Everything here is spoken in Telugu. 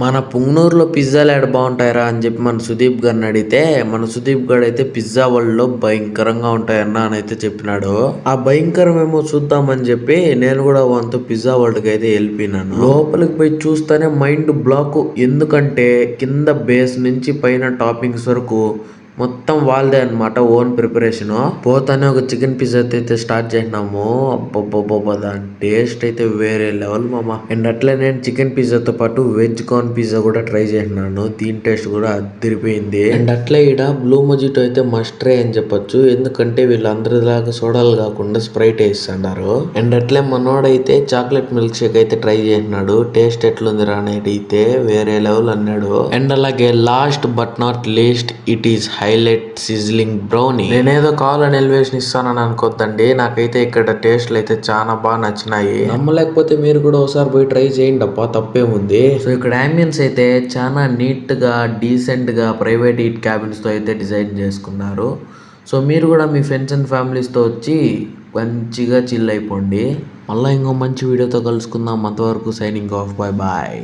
మన పుంగనూరులో పిజ్జాలు ఎక్కడ బాగుంటాయరా అని చెప్పి మన సుదీప్ గారిని అడిగితే మన సుదీప్ గారు అయితే పిజ్జా వరల్డ్ లో భయంకరంగా ఉంటాయన్న అని అయితే చెప్పినాడు. ఆ భయంకరం ఏమో చూద్దామని చెప్పి నేను కూడా వంతు పిజ్జా వరల్డ్ కి అయితే వెళ్ళిపోయినాను. లోపలికి పోయి చూస్తేనే మైండ్ బ్లాక్. ఎందుకంటే కింద బేస్ నుంచి పైన టాపింగ్స్ వరకు మొత్తం వాళ్ళదే అనమాట, ఓన్ ప్రిపరేషన్. పోతానే ఒక చికెన్ పిజ్జా అయితే స్టార్ట్ చేసినాము. అబ్బబ్బబ్బబ్బ దాని టేస్ట్ అయితే వేరే లెవెల్ మామ. అండ్ అట్లే నేను చికెన్ పిజ్జాతో పాటు వెజ్ కార్న్ పిజ్జా కూడా ట్రై చేసినాను. దీని టేస్ట్ కూడా అదిరిపోయింది. అండ్ అట్లే ఇక్కడ బ్లూ మొజిటో అయితే మస్ట్ ట్రై అని చెప్పొచ్చు. ఎందుకంటే వీళ్ళందరిలాగా సోడాలు కాకుండా స్ప్రైట్ వేస్తున్నారు. అండ్ అట్లే మనోడైతే చాక్లెట్ మిల్క్ షేక్ అయితే ట్రై చేసినాడు. టేస్ట్ ఎట్లుంది రా అనేది అయితే వేరే లెవెల్ అన్నాడు. అండ్ అలాగే last but not least it is highlight sizzling brownie. నేనేదో కావాలని ఎలివేషన్ ఇస్తానని అనుకోద్దండి, నాకైతే ఇక్కడ టేస్ట్లు అయితే చాలా బాగా నచ్చినాయి. నమ్మలేకపోతే మీరు కూడా ఒకసారి పోయి ట్రై చేయండి అబ్బా, తప్పేముంది. సో ఇక్కడ అంబియన్స్ అయితే చాలా నీట్ గా డీసెంట్ గా ప్రైవేట్ ఈట్ క్యాబిన్స్ తో అయితే డిజైన్ చేసుకున్నారు. సో మీరు కూడా మీ ఫ్రెండ్స్ అండ్ ఫ్యామిలీస్తో వచ్చి మంచిగా చిల్ అయిపోండి. మళ్ళీ ఇంకో మంచి వీడియోతో కలుసుకుందాం. అంతవరకు సైనింగ్ ఆఫ్, బాయ్ బాయ్.